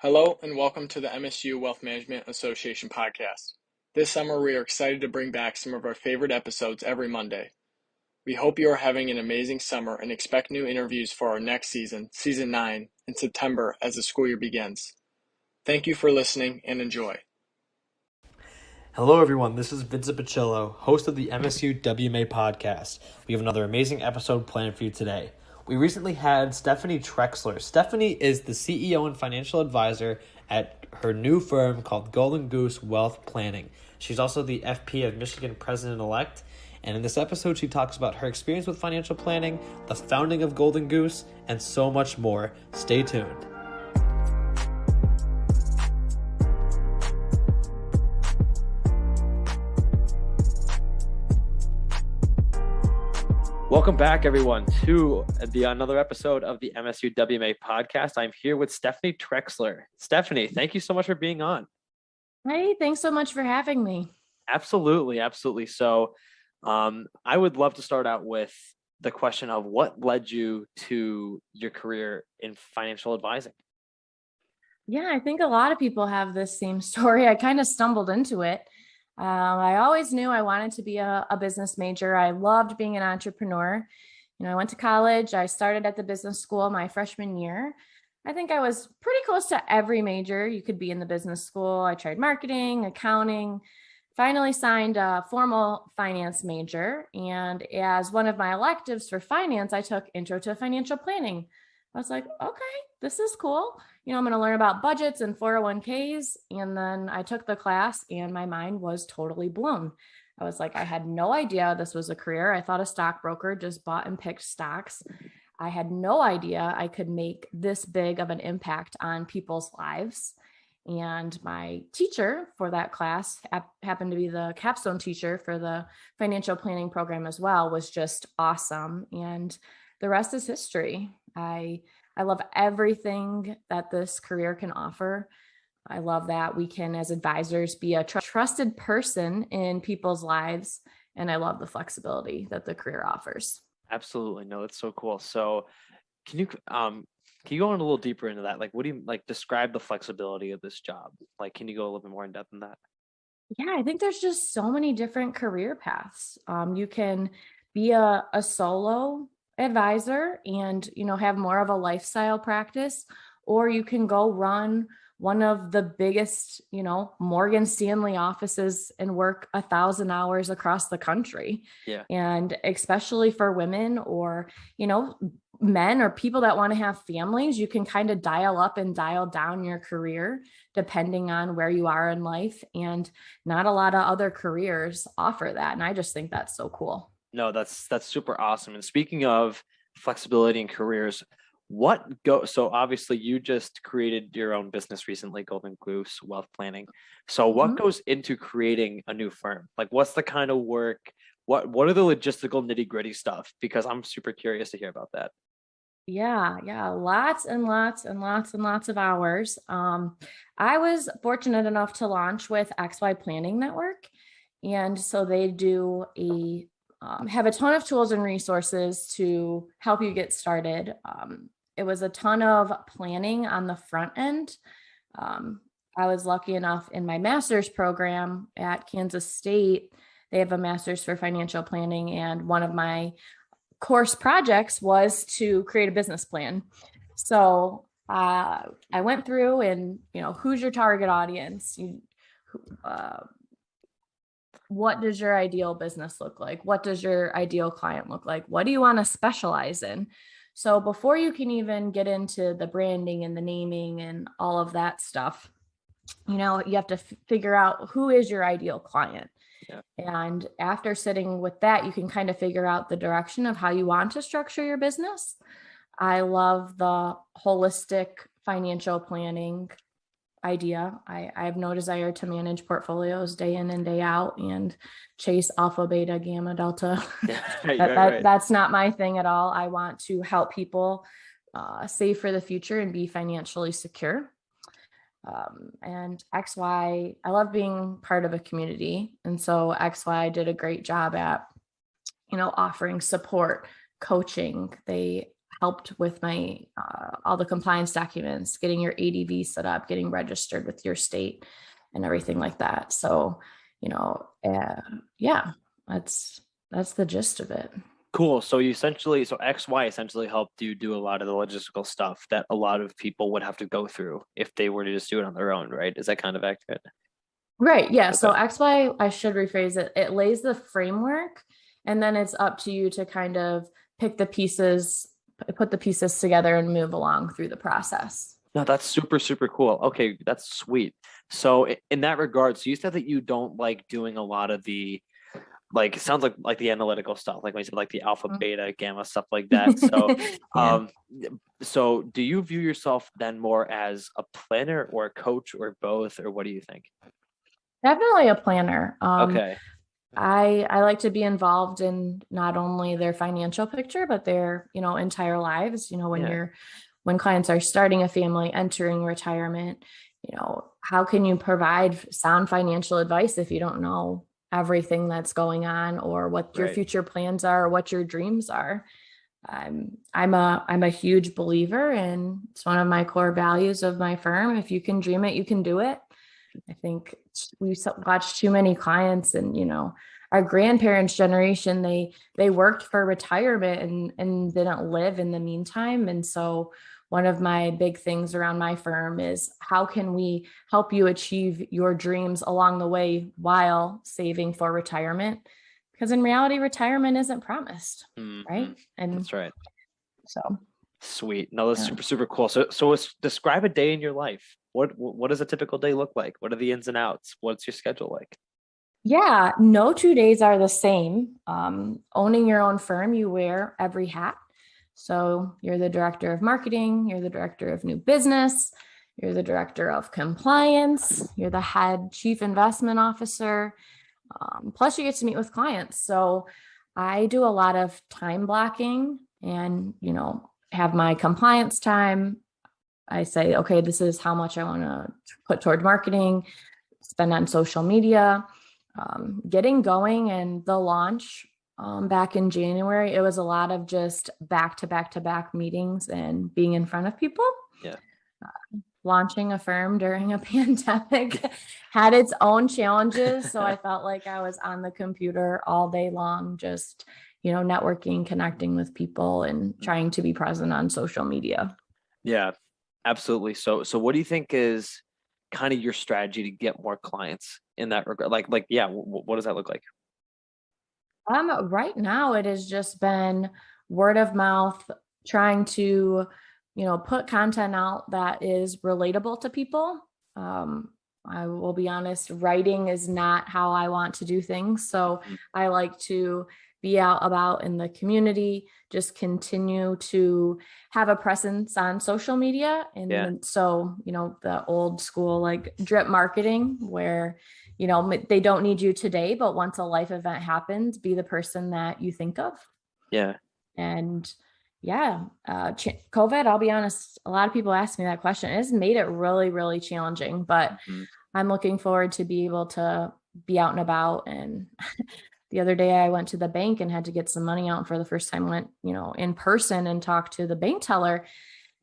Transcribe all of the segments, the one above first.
Hello and welcome to the MSU Wealth Management Association podcast. This summer we are excited to bring back some of our favorite episodes every Monday. We hope you are having an amazing summer and expect new interviews for our next season, Season 9, in September as the school year begins. Thank you for listening and enjoy. Hello everyone, this is Vincent Pacillo, host of the MSU WMA podcast. We have another amazing episode planned for you today. We recently had Stephanie Trexler. Stephanie is the CEO and financial advisor at her new firm called Goose Wealth Planning. She's also the FP of Michigan President-elect. And in this episode, she talks about her experience with financial planning, the founding of Golden Goose, and so much more. Stay tuned. Welcome back, everyone, to another episode of the MSU WMA podcast. I'm here with Stephanie Trexler. Stephanie, thank you so much for being on. Hey, thanks so much for having me. Absolutely. So I would love to start out with the question of what led you to your career in financial advising? Yeah, I think a lot of people have this same story. I kind of stumbled into it. I always knew I wanted to be a business major. I loved being an entrepreneur. I went to college. I started at the business school my freshman year. I think I was pretty close to every major you could be in the business school. I tried marketing, accounting, finally signed a formal finance major. And as one of my electives for finance, I took Intro to Financial Planning. I was like, okay, this is cool. I'm going to learn about budgets and 401ks. And then I took the class and my mind was totally blown. I was like, I had no idea this was a career. I thought a stockbroker just bought and picked stocks. I had no idea I could make this big of an impact on people's lives. And my teacher for that class happened to be the capstone teacher for the financial planning program as well, was just awesome. And the rest is history. I love everything that this career can offer. I love that we can, as advisors, be a trusted person in people's lives. And I love the flexibility that the career offers. Absolutely. No, that's so cool. So can you go in a little deeper into that? Like, what do you describe the flexibility of this job? Can you go a little bit more in depth in that? Yeah, I think there's just so many different career paths. You can be a solo advisor and, have more of a lifestyle practice, or you can go run one of the biggest, Morgan Stanley offices and work 1,000 hours across the country. Yeah. And especially for women or, men or people that want to have families, you can kind of dial up and dial down your career depending on where you are in life. And not a lot of other careers offer that. And I just think that's so cool. No, that's super awesome. And speaking of flexibility in careers, so obviously you just created your own business recently, Golden Goose Wealth Planning. So what goes into creating a new firm? What's the kind of work? What are the logistical nitty-gritty stuff? Because I'm super curious to hear about that. Yeah. Lots and lots and lots and lots of hours. I was fortunate enough to launch with XY Planning Network. And so they do have a ton of tools and resources to help you get started. It was a ton of planning on the front end. I was lucky enough in my master's program at Kansas State. They have a master's for financial planning. And one of my course projects was to create a business plan. So I went through and, who's your target audience? What does your ideal business look like? What does your ideal client look like? What do you want to specialize in? So before you can even get into the branding and the naming and all of that stuff, you have to figure out who is your ideal client. Yeah. And after sitting with that, you can kind of figure out the direction of how you want to structure your business. I love the holistic financial planning idea. I have no desire to manage portfolios day in and day out and chase alpha, beta, gamma, delta. That's not my thing at all. I want to help people save for the future and be financially secure. And XY, I love being part of a community. And so XY did a great job at, offering support, coaching. They helped with my all the compliance documents, getting your ADV set up, getting registered with your state, and everything like that. So, yeah, that's the gist of it. Cool. So XY essentially helped you do a lot of the logistical stuff that a lot of people would have to go through if they were to just do it on their own, right? Is that kind of accurate? Right. Yeah. So Okay. XY, I should rephrase it. It lays the framework, and then it's up to you to kind of pick the pieces, put the pieces together and move along through the process. No, that's super, super cool. Okay, that's sweet. So in that regard, so you said that you don't like doing a lot of the like it sounds like the analytical stuff, like when you said like the alpha, beta, gamma, stuff like that. So Yeah. so do you view yourself then more as a planner or a coach or both, or what do you think? Definitely a planner. Okay. I like to be involved in not only their financial picture, but their, entire lives. Yeah. When clients are starting a family, entering retirement, how can you provide sound financial advice if you don't know everything that's going on or what your Right. future plans are or what your dreams are? I'm a huge believer, and it's one of my core values of my firm. If you can dream it, you can do it. I think we watched too many clients, and our grandparents' generation, they worked for retirement and didn't live in the meantime. And so one of my big things around my firm is how can we help you achieve your dreams along the way while saving for retirement? Because in reality, retirement isn't promised, Mm-hmm. right? And That's right. so, Sweet. No, that's yeah. super, super cool. So describe a day in your life. What does a typical day look like? What are the ins and outs? What's your schedule like? Yeah, no 2 days are the same. Owning your own firm, you wear every hat. So you're the director of marketing, you're the director of new business, you're the director of compliance, you're the head chief investment officer. Plus, you get to meet with clients. So I do a lot of time blocking and, have my compliance time. I say, okay, this is how much I want to put toward marketing, spend on social media, getting going. And the launch back in January, it was a lot of just back to back to back meetings and being in front of people. Yeah. Launching a firm during a pandemic had its own challenges. So I felt like I was on the computer all day long, just, networking, connecting with people, and trying to be present on social media. Yeah, absolutely. So what do you think is kind of your strategy to get more clients in that regard? Yeah, what does that look like? Right now it has just been word of mouth, trying to, put content out that is relatable to people. I will be honest, writing is not how I want to do things. So Mhm. I like to be out about in the community, just continue to have a presence on social media. Yeah, And so, the old school like drip marketing where they don't need you today, but once a life event happens, be the person that you think of. yeah, And yeah, COVID, I'll be honest, a lot of people ask me that question. It's made it really, really challenging, but mhm. I'm looking forward to be able to be out and about. And the other day I went to the bank and had to get some money out for the first time, went, in person and talked to the bank teller.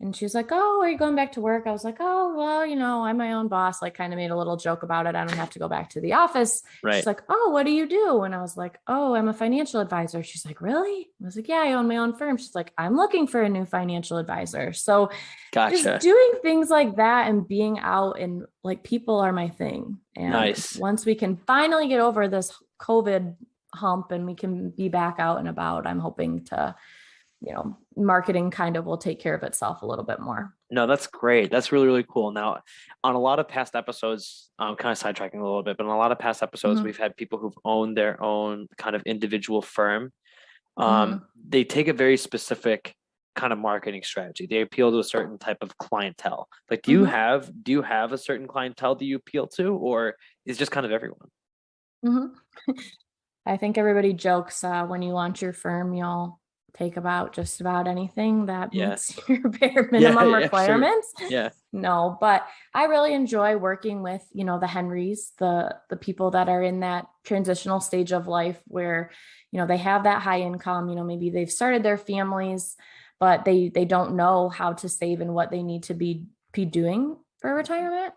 And she was like, "Oh, are you going back to work?" I was like, "Oh, well, I'm my own boss." Like, kind of made a little joke about it. I don't have to go back to the office. She's Right. like, "Oh, what do you do?" And I was like, "Oh, I'm a financial advisor." She's like, "Really?" I was like, "Yeah, I own my own firm." She's like, "I'm looking for a new financial advisor." So just Gotcha. doing things like that and being out and like people are my thing. And Nice. once we can finally get over this COVID hump and we can be back out and about, I'm hoping to, marketing kind of will take care of itself a little bit more. No, that's great. That's really, really cool. Now, on a lot of past episodes, I'm kind of sidetracking a little bit, but on a lot of past episodes, Mm-hmm. we've had people who've owned their own kind of individual firm. Mm-hmm. They take a very specific kind of marketing strategy. They appeal to a certain type of clientele. Like, Mm-hmm. do you have a certain clientele that you appeal to, or is just kind of everyone? Mm-hmm. I think everybody jokes when you launch your firm, you'll take about just about anything that Yeah. meets your bare Yeah, minimum yeah, sure. requirements. Yeah. No, but I really enjoy working with, the Henrys, the people that are in that transitional stage of life where, they have that high income, maybe they've started their families, but they don't know how to save and what they need to be doing for retirement.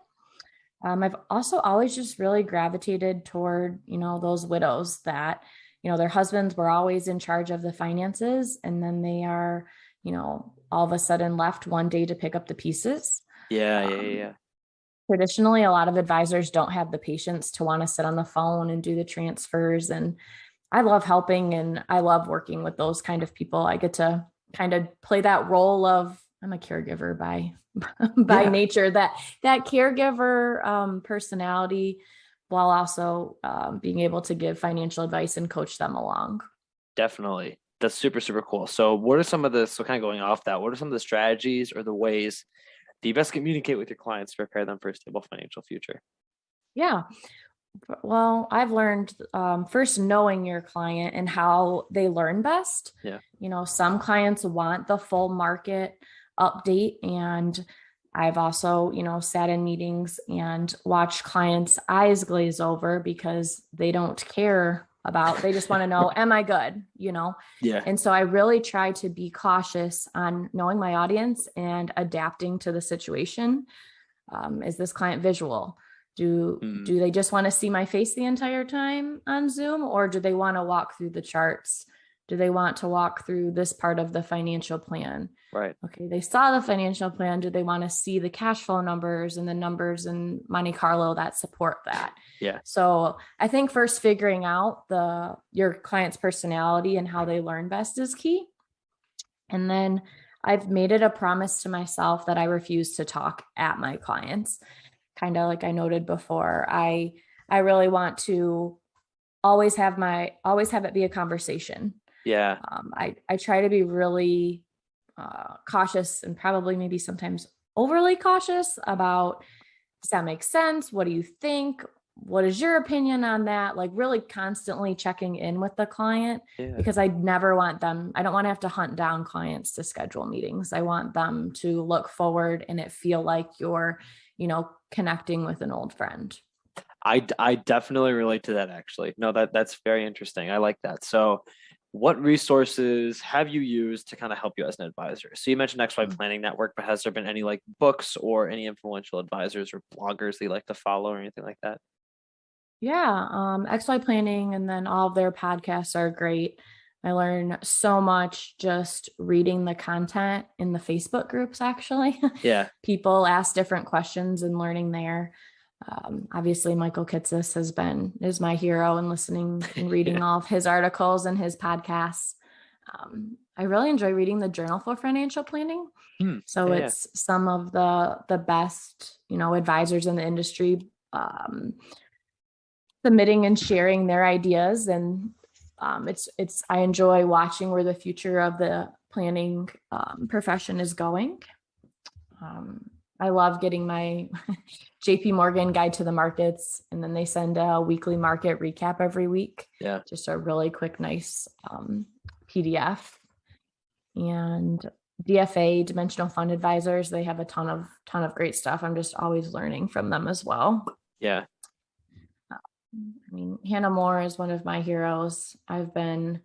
I've also always just really gravitated toward, those widows that, their husbands were always in charge of the finances, and then they are, all of a sudden left one day to pick up the pieces. Yeah. Traditionally, a lot of advisors don't have the patience to want to sit on the phone and do the transfers. And I love helping and I love working with those kind of people. I get to kind of play that role of, I'm a caregiver by nature, that caregiver personality, while also being able to give financial advice and coach them along. Definitely. That's super, super cool. So what are some of the, so kind of going off that, what are some of the strategies or the ways that you best communicate with your clients to prepare them for a stable financial future? Yeah. Well, I've learned first knowing your client and how they learn best. Yeah. Some clients want the full market update, and I've also, sat in meetings and watched clients' eyes glaze over because they don't care about, they just want to know, am I good? Yeah. And so I really try to be cautious on knowing my audience and adapting to the situation. Is this client visual? Do they just want to see my face the entire time on Zoom, or do they want to walk through the charts? Do they want to walk through this part of the financial plan? Right. Okay, they saw the financial plan. Do they want to see the cash flow numbers and the numbers in Monte Carlo that support that? Yeah. So I think first figuring out your client's personality and how they learn best is key. And then I've made it a promise to myself that I refuse to talk at my clients. Kind of like I noted before, I really want to always have it be a conversation. Yeah. I try to be really cautious and probably maybe sometimes overly cautious about, does that make sense? What do you think? What is your opinion on that? Like really constantly checking in with the client, because I don't want to have to hunt down clients to schedule meetings. I want them to look forward and it feel like you're, connecting with an old friend. I definitely relate to that, actually. No, that's very interesting. I like that. So what resources have you used to kind of help you as an advisor? So you mentioned XY Planning Network, but has there been any like books or any influential advisors or bloggers that you like to follow or anything like that? Yeah, XY Planning and then all of their podcasts are great. I learn so much just reading the content in the Facebook groups, actually. Yeah. People ask different questions and learning there. Obviously, Michael Kitces is my hero, and listening and reading all of his articles and his podcasts. I really enjoy reading the Journal for Financial Planning. So it's some of the best, advisors in the industry submitting and sharing their ideas. And I enjoy watching where the future of the planning profession is going. I love getting my JP Morgan Guide to the Markets, and then they send a weekly market recap every week. Yeah. Just a really quick, nice PDF. And DFA, Dimensional Fund Advisors, they have a ton of great stuff. I'm just always learning from them as well. Yeah. I mean, Hannah Moore is one of my heroes. I've been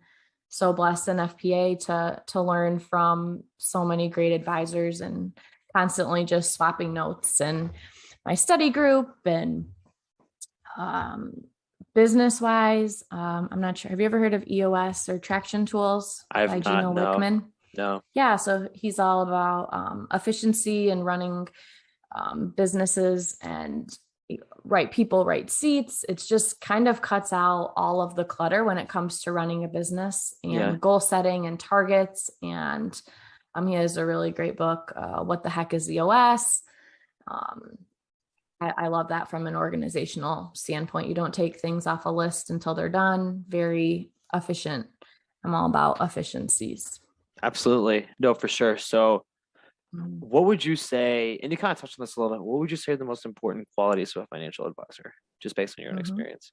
so blessed in FPA to learn from so many great advisors and constantly just swapping notes. And my study group and business wise, I'm not sure. Have you ever heard of EOS or Traction Tools by Gino Wickman? No. Yeah, so he's all about efficiency and running businesses and right people, right seats. It's just kind of cuts out all of the clutter when it comes to running a business and goal setting and targets. And he has a really great book, What the Heck is EOS? I love that from an organizational standpoint. You don't take things off a list until they're done. Very efficient. I'm all about efficiencies. Absolutely. No, for sure. So what would you say, and you kind of touched on this a little bit, what would you say are the most important qualities of a financial advisor, just based on your own experience?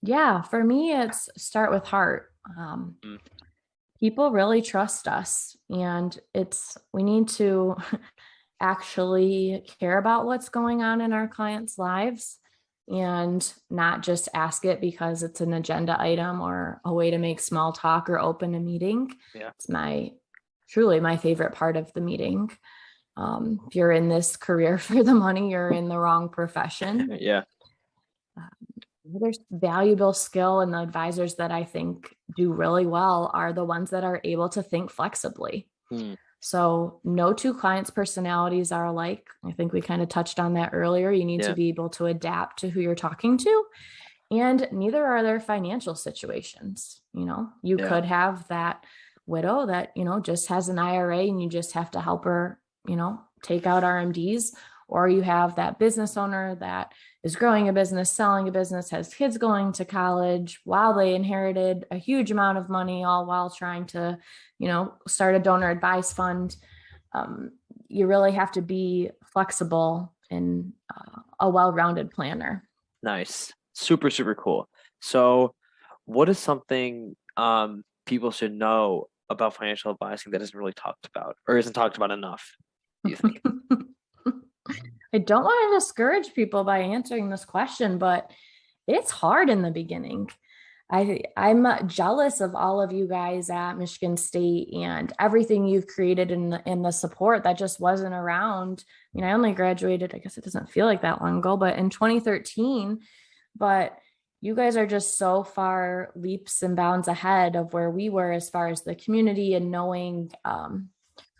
Yeah, for me, it's start with heart. People really trust us, and we need to actually care about what's going on in our clients' lives and not just ask it because it's an agenda item or a way to make small talk or open a meeting. Yeah. It's my truly my favorite part of the meeting. If you're in this career for the money, you're in the wrong profession. Yeah. There's valuable skill, and the advisors that I think do really well are the ones that are able to think flexibly. So no two clients' personalities are alike. I think we kind of touched on that earlier. You need to be able to adapt to who you're talking to, and neither are their financial situations. You could have that widow that, just has an IRA and you just have to help her, take out RMDs, or you have that business owner that is growing a business, selling a business, has kids going to college while they inherited a huge amount of money, all while trying to, start a donor advised fund. You really have to be flexible and a well-rounded planner. Nice. Super, super cool. So what is something people should know about financial advising that isn't really talked about or isn't talked about enough, do you think? I don't want to discourage people by answering this question, but it's hard in the beginning. I'm jealous of all of you guys at Michigan State and everything you've created in the support that just wasn't around. I only graduated, I guess it doesn't feel like that long ago, but in 2013. But you guys are just so far leaps and bounds ahead of where we were as far as the community and knowing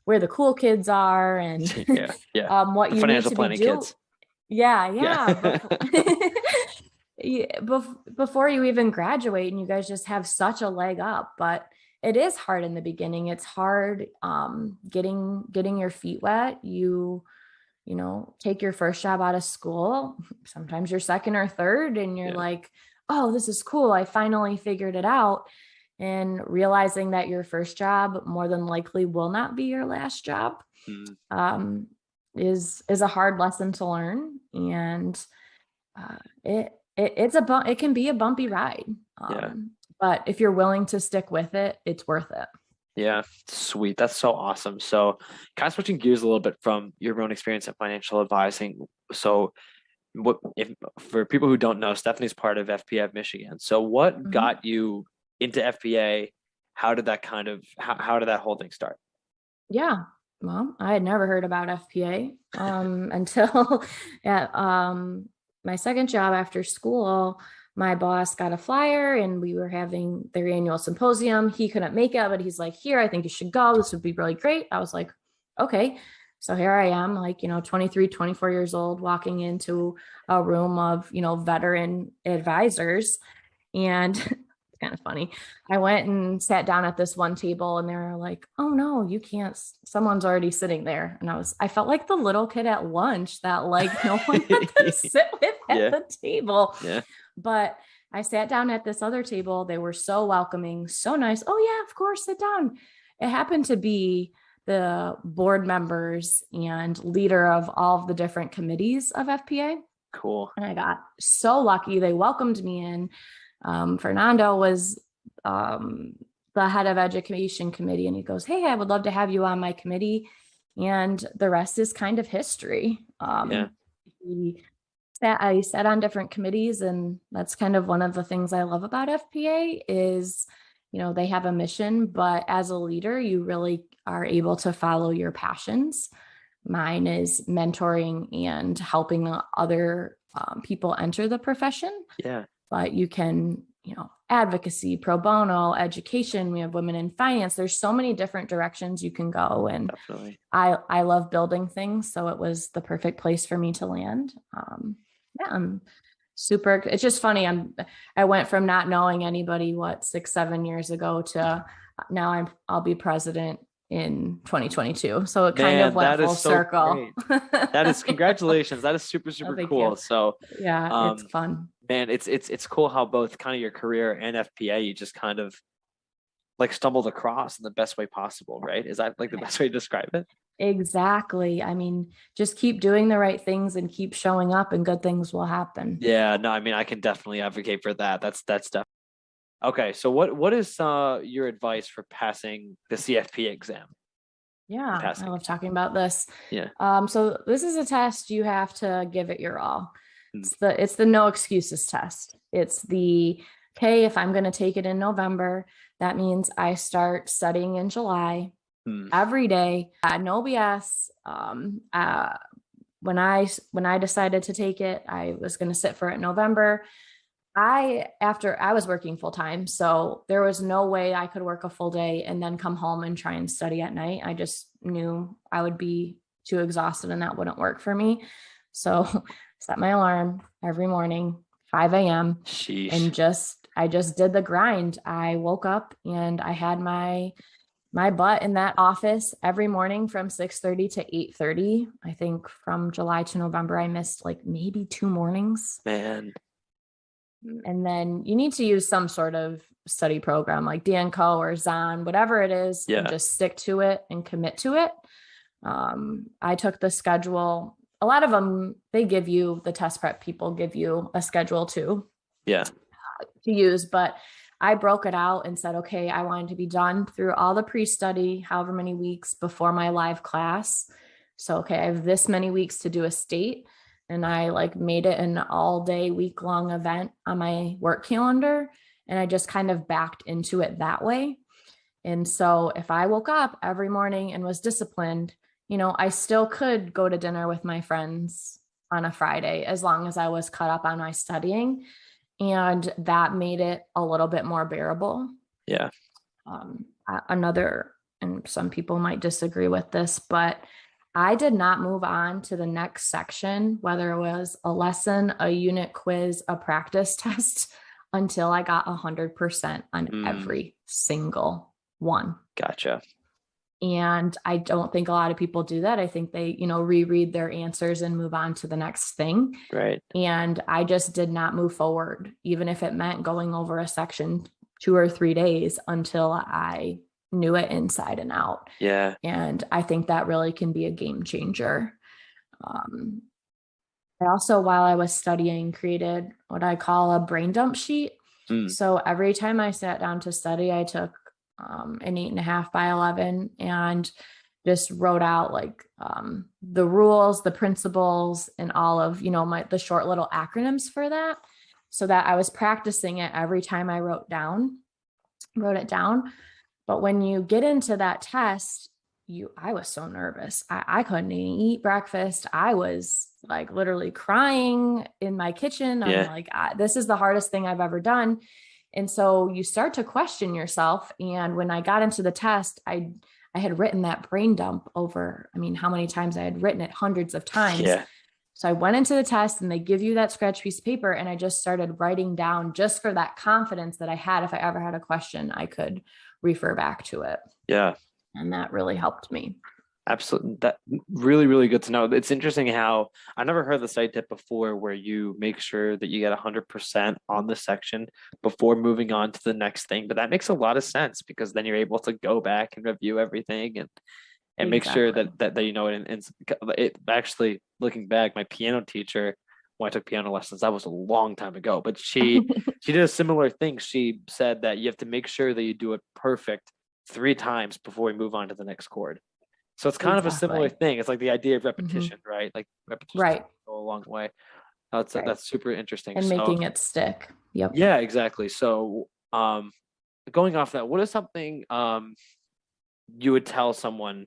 where the cool kids are and what the you need to be doing. Kids. Yeah. Before you even graduate, and you guys just have such a leg up. But it is hard in the beginning. It's hard getting your feet wet. You take your first job out of school, sometimes your second or third, and you're like, oh, this is cool. I finally figured it out. And realizing that your first job more than likely will not be your last job is a hard lesson to learn. And it can be a bumpy ride. But if you're willing to stick with it, it's worth it. Yeah, sweet. That's so awesome. So kind of switching gears a little bit from your own experience at financial advising. So for people who don't know, Stephanie's part of FPA of Michigan. So what got you into FPA? How did that how did that whole thing start? Yeah. Well, I had never heard about FPA until at my second job after school. My boss got a flyer and we were having their annual symposium. He couldn't make it, but he's like, here, I think you should go. This would be really great. I was like, okay. So here I am, 23, 24 years old, walking into a room of, veteran advisors. And it's kind of funny. I went and sat down at this one table and they were like, oh no, you can't. Someone's already sitting there. And I felt like the little kid at lunch that no one had to sit with at the table. Yeah. But I sat down at this other table. They were so welcoming, so nice. Oh yeah, of course, sit down. It happened to be the board members and leader of all of the different committees of FPA. Cool. And I got so lucky. They welcomed me in. Fernando was the head of education committee, and he goes, hey, I would love to have you on my committee. And the rest is kind of history. I sat on different committees, and that's kind of one of the things I love about FPA is, they have a mission, but as a leader, you really are able to follow your passions. Mine is mentoring and helping other people enter the profession. Yeah. But you can, advocacy, pro bono, education. We have women in finance. There's so many different directions you can go. And definitely. I love building things. So it was the perfect place for me to land. I'm super, it's just funny. I went from not knowing anybody, 6-7 years ago to now I'll be president in 2022. So it kind of went full circle. That is congratulations. That is super, super cool. You. So yeah, it's fun. Man, it's cool how both kind of your career and FPA, you just kind of stumbled across in the best way possible, right? Is that the best way to describe it? Exactly. I mean, just keep doing the right things and keep showing up and good things will happen. Yeah, no, I mean, I can definitely advocate for that. That's definitely. Okay. So what is your advice for passing the CFP exam? Yeah, I love talking about this. Yeah. So this is a test you have to give it your all. It's the no excuses test. It's okay, if I'm going to take it in November, that means I start studying in July. every day, no BS. When I decided to take it, I was going to sit for it in November. After I was working full time, so there was no way I could work a full day and then come home and try and study at night. I just knew I would be too exhausted and that wouldn't work for me. So set my alarm every morning, 5 a.m. Sheesh. and I just did the grind. I woke up and I had my butt in that office every morning from 6:30 to 8:30. I think from July to November, I missed like maybe 2 mornings. Man. And then you need to use some sort of study program like DNCO or Zon, whatever it is, and just stick to it and commit to it. I took the schedule. A lot of them, they give you, the test prep people give you a schedule too. To use, but I broke it out and said, okay, I wanted to be done through all the pre-study, however many weeks before my live class. So, okay, I have this many weeks to do a state. And I like made it an all day week long event on my work calendar. And I just kind of backed into it that way. And so if I woke up every morning and was disciplined, I still could go to dinner with my friends on a Friday, as long as I was caught up on my studying. And that made it a little bit more bearable. Yeah. And some people might disagree with this, but I did not move on to the next section, whether it was a lesson, a unit quiz, a practice test, until I got 100% on every single one. Gotcha. And I don't think a lot of people do that. I think they, reread their answers and move on to the next thing. Right. And I just did not move forward, even if it meant going over a section 2 or 3 days until I knew it inside and out. Yeah. And I think that really can be a game changer. I also, while I was studying, created what I call a brain dump sheet. So every time I sat down to study, I took an 8.5 by 11 and just wrote out like the rules, the principles, and all of, the short little acronyms for that, so that I was practicing it every time I wrote it down. But when you get into that test, I was so nervous. I couldn't even eat breakfast. I was like literally crying in my kitchen. I'm like, this is the hardest thing I've ever done. And so you start to question yourself. And when I got into the test, I had written that brain dump over, how many times I had written it? Hundreds of times. Yeah. So I went into the test and they give you that scratch piece of paper. And I just started writing down, just for that confidence that I had. If I ever had a question, I could refer back to it. Yeah. And that really helped me. Absolutely. That really, really good to know. It's interesting how I never heard the site tip before, where you make sure that you get 100% on the section before moving on to the next thing. But that makes a lot of sense, because then you're able to go back and review everything and make sure that and it actually, looking back, my piano teacher, when I took piano lessons, that was a long time ago, but she did a similar thing. She said that you have to make sure that you do it perfect 3 times before you move on to the next chord. So it's kind of a similar thing. It's like the idea of repetition, right? Like repetition go a long way. That's super interesting. And making it stick. Yep. Yeah, exactly. So going off that, what is something you would tell someone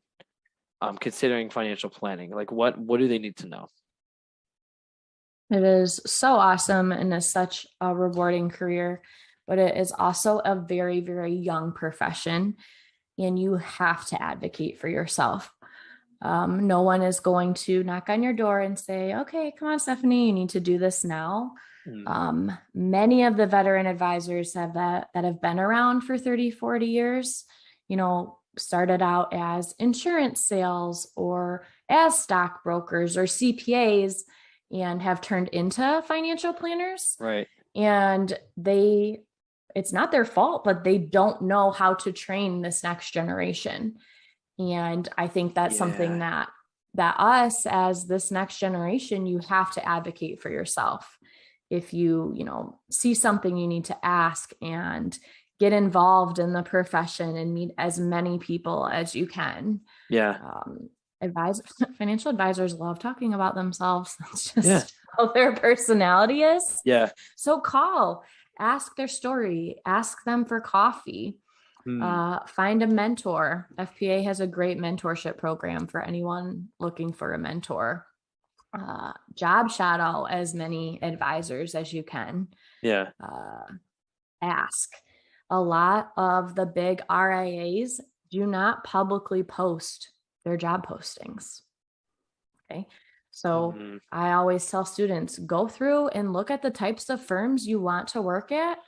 considering financial planning? Like what do they need to know? It is so awesome and is such a rewarding career, but it is also a very, very young profession, and you have to advocate for yourself. No one is going to knock on your door and say, okay, come on, Stephanie, you need to do this now. Many of the veteran advisors that have been around for 30, 40 years, started out as insurance sales or as stockbrokers or CPAs, and have turned into financial planners. Right. And it's not their fault, but they don't know how to train this next generation. And I think that's something that us as this next generation, you have to advocate for yourself. If you see something, you need to ask and get involved in the profession and meet as many people as you can. Yeah. Financial advisors love talking about themselves. That's just how their personality is. Yeah. So ask their story, ask them for coffee. Find a mentor. FPA has a great mentorship program for anyone looking for a mentor. Job shadow as many advisors as you can. Yeah. Ask. A lot of the big RIAs do not publicly post their job postings. Okay. So I always tell students, go through and look at the types of firms you want to work at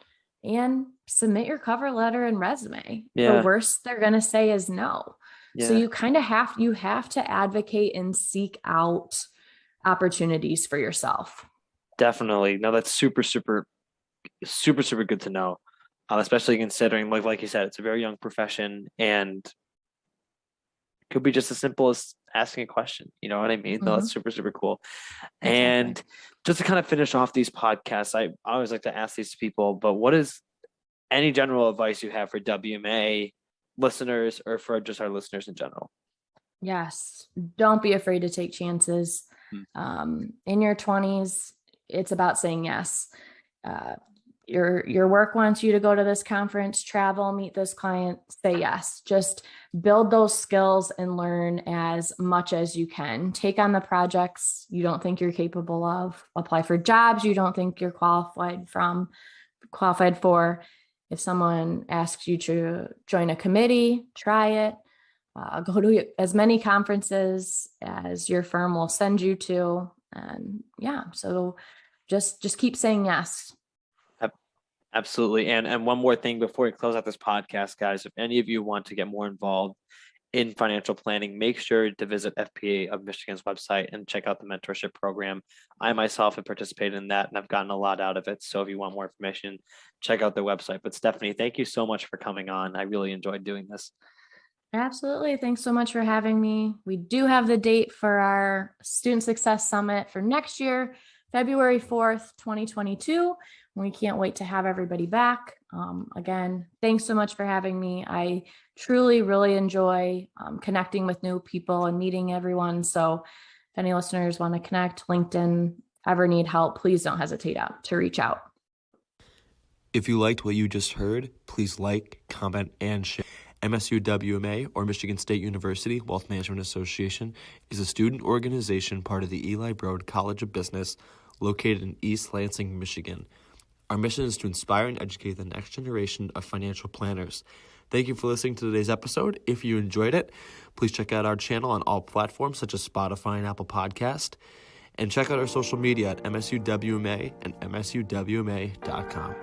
and submit your cover letter and resume. Yeah. The worst they're going to say is no. Yeah. So you kind of have to advocate and seek out opportunities for yourself. Definitely. No, that's super good to know. Especially considering, like you said, it's a very young profession and could be just as simple as asking a question. You know what I mean? No, that's super cool. Exactly. And just to kind of finish off these podcasts, I always like to ask these people, but what is any general advice you have for WMA listeners or for just our listeners in general? Yes. Don't be afraid to take chances. In your 20s, it's about saying yes. Your work wants you to go to this conference, travel, meet this client, say yes. Just build those skills and learn as much as you can. Take on the projects you don't think you're capable of. Apply for jobs you don't think you're qualified for. If someone asks you to join a committee, try it. Go to as many conferences as your firm will send you to. And yeah, so just keep saying yes. Absolutely. And one more thing before we close out this podcast, guys, if any of you want to get more involved in financial planning, make sure to visit FPA of Michigan's website and check out the mentorship program. I myself have participated in that and I've gotten a lot out of it. So if you want more information, check out their website. But Stephanie, thank you so much for coming on. I really enjoyed doing this. Absolutely. Thanks so much for having me. We do have the date for our Student Success Summit for next year, February 4th, 2022. We can't wait to have everybody back. Again, thanks so much for having me. I truly, really enjoy connecting with new people and meeting everyone. So if any listeners want to connect, LinkedIn, ever need help, please don't hesitate to reach out. If you liked what you just heard, please like, comment, and share. MSU-WMA, or Michigan State University Wealth Management Association, is a student organization part of the Eli Broad College of Business located in East Lansing, Michigan. Our mission is to inspire and educate the next generation of financial planners. Thank you for listening to today's episode. If you enjoyed it, please check out our channel on all platforms such as Spotify and Apple Podcast, and check out our social media at MSU-WMA and MSUWMA.com.